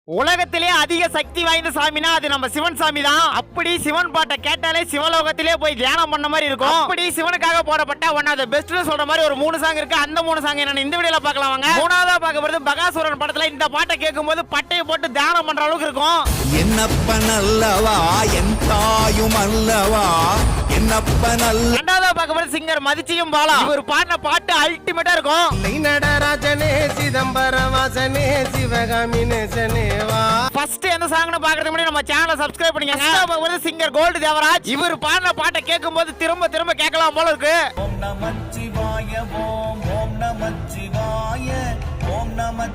உலகத்திலே அதிக சக்தி வாய்ந்த சாமினா அது நம்ம சிவன் சாமி தான். அப்படி சிவன் பாட்டை கேட்டாலே சிவலோகத்திலே போய் தியானம் பண்ண மாதிரி இருக்கும். அப்படி சிவனுக்காக போடப்பட்ட ஒன் ஆஃப் தி பெஸ்ட்னு சொல்ற மாதிரி ஒரு 3 சாங் இருக்கு. அந்த 3 சாங் என்னன்னு இந்த வீடியோல பார்க்கலாம் வாங்க. மூணாவதா பார்க்க போறது பகாசுரன் படத்துல இந்த பாட்டை கேட்கும்போது பட்டையை போட்டு தியானம் பண்ற அளவுக்கு இருக்கும். என்னப்பன் அல்லவா என் தாயும் அல்லவா என்னப்பன் அல்ல. ரெண்டாவதா பார்க்க போறது சிங்கர் மதிச்சியும் பாலா. இவர் பாடின பாட்டு அல்டிமேட்டா இருக்கும். நடராஜனே சிதம்பரம் வாசனே சிவகாமி நேசனே வா. ஃபர்ஸ்ட் எந்த சாங்னு பார்க்கிறதுக்கு முன்னாடி நம்ம சேனலை சப்ஸ்கிரைப் பண்ணிக்கங்க. Singer gold Devaraj. இவர் பாடின பாட்டை கேட்கும்போது திரும்ப திரும்ப கேட்கலாம் போல இருக்கு. ஓம் நமச்சிவாய ஓம் ஓம் நமச்சிவாய ஓம் நம